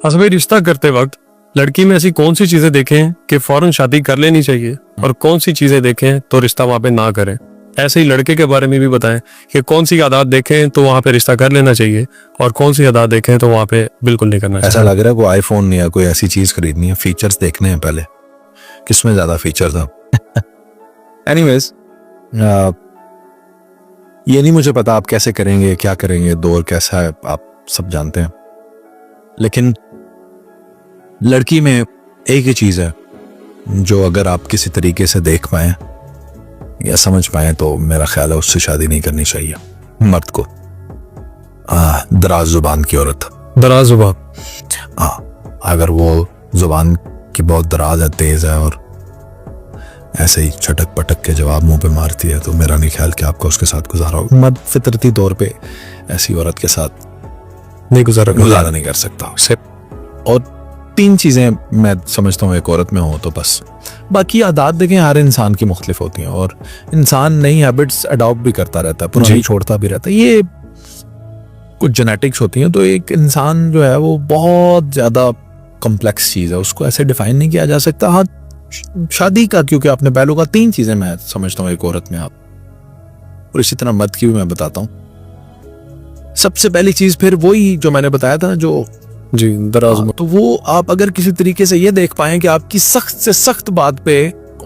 अच्छा भाई, रिश्ता करते वक्त लड़की में ऐसी कौन सी चीजें देखें कि फौरन शादी कर लेनी चाहिए और कौन सी चीजें देखें तो रिश्ता वहां पे ना करें? ऐसे ही लड़के के बारे में भी बताएं कि कौन सी आदत देखें तो वहां पे रिश्ता कर लेना चाहिए और कौन सी आदत देखें तो वहां पे बिल्कुल नहीं करना चाहिए। ऐसा लग रहा है कोई आईफोन या कोई ऐसी चीज खरीदनी है, फीचर्स देखने हैं पहले, किसमें ज्यादा फीचर था। एनीवेज, ये नहीं मुझे पता आप कैसे करेंगे, क्या करेंगे, दौर कैसा है, आप सब जानते हैं। लेकिन लड़की में एक ही चीज है जो अगर आप किसी तरीके से देख पाए या समझ पाए तो मेरा ख्याल है उससे शादी नहीं करनी चाहिए मर्द को। दराज जुबान की औरत, दराज जुबान, अगर वो जुबान की बहुत दराज है, तेज है और ऐसे ही छटक पटक के जवाब मुंह पे मारती है तो मेरा नहीं ख्याल कि आपका उसके साथ गुजारा होगा। मर्द फितरती तौर पे ऐसी औरत के साथ नहीं गुजारा नहीं कर सकता उसे। और 3 चीजें मैं समझता हूँ एक औरत में हो तो बस, बाकी आदत देखें हर इंसान की मुख्तलिफ होती हैं और इंसान नई हैबिट्स अडॉप्ट भी करता रहता है, पुरानी छोड़ता भी रहता है। ये कुछ जेनेटिक्स होती हैं। तो एक इंसान जो है वो बहुत ज्यादा कॉम्प्लेक्स चीज है, उसको ऐसे डिफाइन नहीं किया जा सकता। हाँ, शादी का क्योंकि आपने पहलू का 3 चीजें मैं समझता हूँ एक औरत में आप, और इसी तरह मर्द की भी मैं बताता हूँ। सबसे पहली चीज फिर वही जो मैंने बताया था, जो जी दराज, तो वो आप अगर किसी तरीके से ये देख पाए कि आपकी सख्त से सख्त बात पे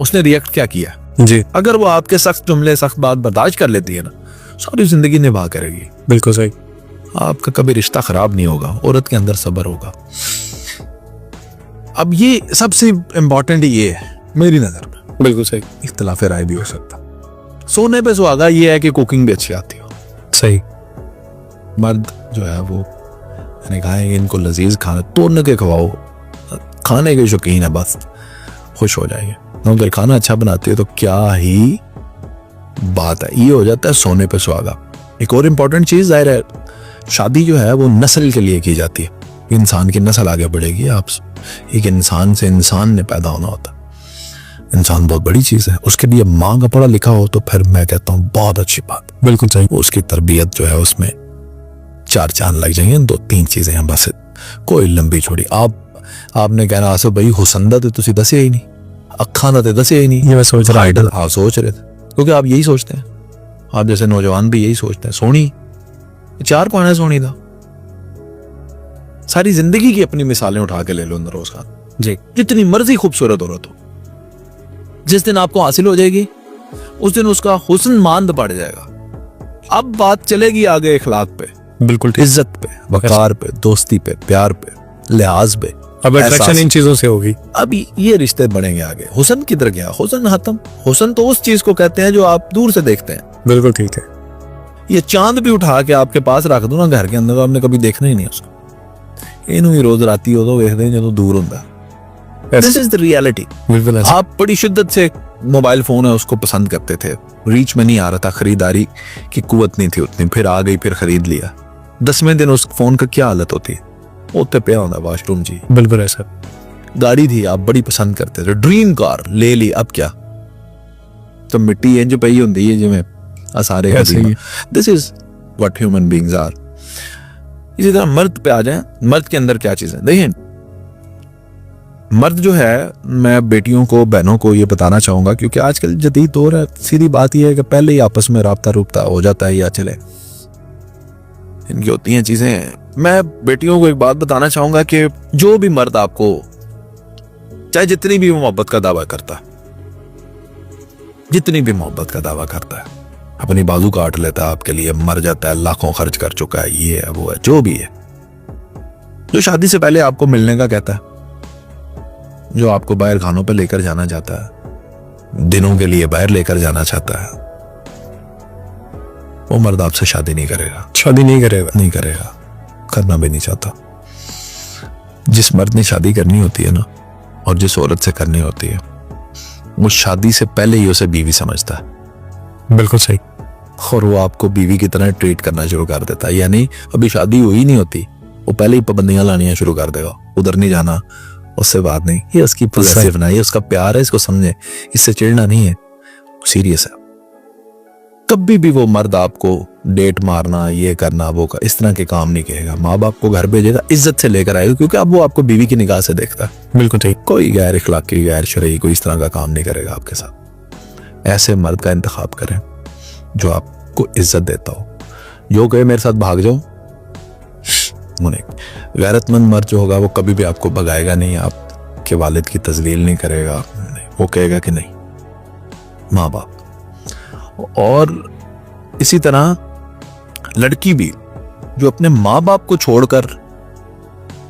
उसने रिएक्ट क्या किया जी, अगर वो आपके सख्त जुमले, सख्त बात बर्दाश्त कर लेती है ना, सारी जिंदगी निभा करेगी। बिल्कुल सही, आपका कभी रिश्ता खराब नहीं होगा, औरत के अंदर सब्र होगा। अब ये सबसे इंपॉर्टेंट ये है मेरी नजर में, बिल्कुल सही। इख्तिलाफ राय भी हो सकता। सोने पे सुहागा ये है कि कुकिंग भी अच्छी आती हो। सही। मर्द जो है वो, मैंने कहा है इनको लजीज खाना तोड़ने के खवाओ, खाने के शौकीन है, बस खुश हो जाएंगे। अगर खाना अच्छा बनाते हो तो क्या ही बात है, ये हो जाता है सोने पे सुहागा। एक और इम्पोर्टेंट चीज जाहिर है, शादी जो है वो नस्ल के लिए की जाती है, इंसान की नस्ल आगे बढ़ेगी। आप एक इंसान से इंसान ने पैदा होना होता है। इंसान बहुत बड़ी चीज है, उसके लिए माँ का पढ़ा लिखा हो तो फिर मैं कहता हूँ बहुत अच्छी बात। बिल्कुल सही। उसकी तरबियत जो है उसमें 4 चांद लग जाएंगे। 2-3 चीजें हैं बस, कोई लंबी छोड़ी। आपने कहना आसो भाई हुसन दा तुसी दसिया ही नहीं, अखा दा दसिया ही नहीं। ये मैं सोच रहा था। हाँ, सोच रहे थे, क्योंकि आप यही सोचते हैं, आप जैसे नौजवान भी यही सोचते हैं। सोनी 4 कौन है सोनी दा, सारी जिंदगी की अपनी मिसालें उठा के ले लो नरोज खान जी, जितनी मर्जी खूबसूरत औरत हो, जिस दिन आपको हासिल हो जाएगी उस दिन उसका हुस्न मांद पड़ जाएगा। अब बात चलेगी आगे इखलाक पे, बिल्कुल ठीक। इज्जत पे, वकार पे, दोस्ती पे, प्यार पे, लिहाज पे। अब अट्रैक्शन इन चीजों से होगी। अभी ये रिश्ते बढ़ेंगे आगे। हुस्न किधर गया? हुस्न खत्म। हुस्न तो उस चीज को कहते हैं जो आप दूर से देखते हैं। बिल्कुल ठीक है। ये चांद भी उठा के आपके पास रख दो ना घर के अंदर, तो आपने कभी देखना ही नहीं उसको। इनू ही रोज राती हो तो देखते हैं जो दूर होता है। This is the reality. आप बड़ी शिद्दत से मोबाइल फोन है उसको पसंद करते थे, रीच में नहीं आ रहा था, खरीदारी की कुवत नहीं थी उतनी, फिर आ गई, फिर खरीद लिया। 10वें दिन उस फोन का क्या हालत होती है, उत्ते पे होता वाशरूम जी। बिल्कुल ऐसा। गाड़ी थी आप बड़ी पसंद करते थे, ड्रीम कार ले ली, अब क्या तो मिट्टी इंज पई होंदी है जिवें सारे। This is what human beings are. इसी तरह मर्द पे आ जाए, मर्द के अंदर क्या चीज है देखिए। मर्द जो है, मैं बेटियों को, बहनों को ये बताना चाहूंगा, क्योंकि आजकल जदीद दौर है, सीधी बात यह है कि पहले ही आपस में राब्ता रुब्ता हो जाता है या चले, इनकी होती हैं चीजें। मैं बेटियों को एक बात बताना चाहूंगा कि जो भी मर्द आपको, चाहे जितनी भी मोहब्बत का दावा करता है, जितनी भी मोहब्बत का दावा करता है, अपनी बाजू काट लेता है आपके लिए, मर जाता है, लाखों खर्च कर चुका है, ये है वो है, जो भी है, जो शादी से पहले आपको मिलने का कहता है, जो आपको बाहर खानों पे लेकर जाना चाहता है, दिनों के लिए बाहर लेकर जाना चाहता है, वो मर्द आपसे शादी नहीं करेगा। शादी नहीं करेगा, करना भी नहीं चाहता। जिस मर्द ने शादी करनी होती है ना, और जिस औरत से करनी होती है, वो शादी से पहले ही उसे बीवी समझता है। बिल्कुल सही। और वो आपको बीवी की तरह ट्रीट करना शुरू कर देता है। यानी अभी शादी हुई नहीं होती, वो पहले ही पाबंदियां लानियां शुरू कर देगा, उधर नहीं जाना, उससे बात नहीं, ये उसकी पॉसेसिव ना, ये उसका प्यार है, इसको समझे, इससे चिढ़ना नहीं है, सीरियस है। कभी भी वो मर्द आपको डेट मारना, ये करना वो कर, इस तरह के काम नहीं करेगा। माँ बाप को घर भेजेगा, इज्जत से लेकर आएगा, क्योंकि अब वो आपको बीवी की निगाह से देखता है। बिल्कुल ठीक। कोई गैर इखलाकी, गैर शरई कोई इस तरह का काम नहीं करेगा आपके साथ। ऐसे मर्द का इंतखाब करें जो आपको इज्जत देता हो। जो कहे मेरे साथ भाग जाओ, मुने गैरतमंद मर्द जो होगा वो कभी भी आपको भगाएगा नहीं, आपके वालिद की तजलील नहीं करेगा, वो कहेगा कि नहीं। माँ बाप। और इसी तरह लड़की भी जो अपने माँ बाप को छोड़कर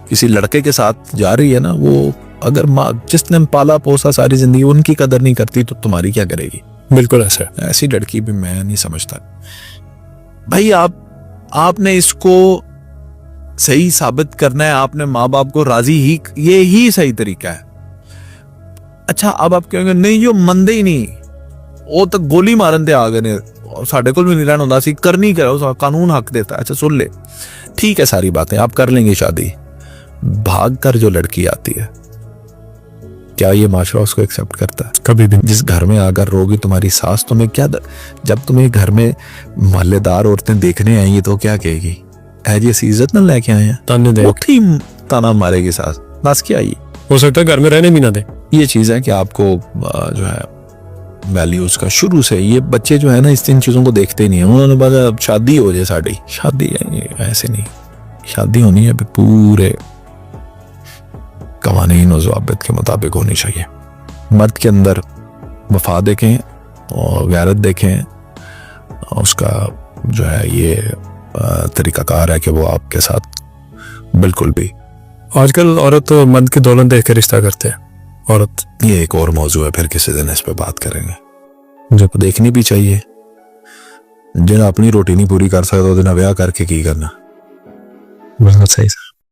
किसी लड़के के साथ जा रही है ना, वो अगर माँ जिसने पाला पोसा सारी जिंदगी उनकी कदर नहीं करती तो तुम्हारी क्या करेगी। बिल्कुल ऐसा। ऐसी लड़की भी मैं नहीं समझता भाई। आपने इसको सही साबित करना है, आपने माँ बाप को राजी ही, ये ही सही तरीका है। अच्छा अब आप कहेंगे नहीं जो मंदे ही नहीं, वो तो गोली मारन ते आ गए ने, साढ़े को भी नहीं रहना होता, करनी करो, कानून हक देता है। अच्छा सुन ले, ठीक है सारी बातें आप कर लेंगे शादी, भाग कर जो लड़की आती है, क्या ये माशरा उसको एक्सेप्ट करता है? कभी भी। जिस घर में आकर रोगी तुम्हारी सास, तुम्हें क्या जब तुम्हें घर में मोहल्लेदार औरतें देखने आएंगी तो क्या कहेगी? ऐसी ऐसी इज्जत ना लेके आए हैं, ताने दे, उठी ताना मारेगी सास, बस क्या आई। हो सकता है घर में रहने भी ना दे। ये चीज है कि आपको जो है वैल्यूज का शुरू से, ये बच्चे जो है ना इस इन चीजों को देखते ही नहीं है। उन्होंने बोला अब शादी हो जाए, साड़ी शादी है, ऐसे नहीं, शादी होनी है पूरे कवानीन और ज़वाबित के मुताबिक होनी चाहिए। मर्द के अंदर वफा देखें और गैरत देखें, और उसका जो है ये तरीकाकार है कि वो आपके साथ बिल्कुल भी। आजकल औरत और मर्द की दौलत देख के रिश्ता करते हैं। औरत, ये एक और मौजू है, फिर किसी दिन इस पे बात करेंगे। जो देखनी भी चाहिए, जिन्हें अपनी रोटी नहीं पूरी कर सकता, उन्हें ब्याह करके की करना। बिल्कुल सही।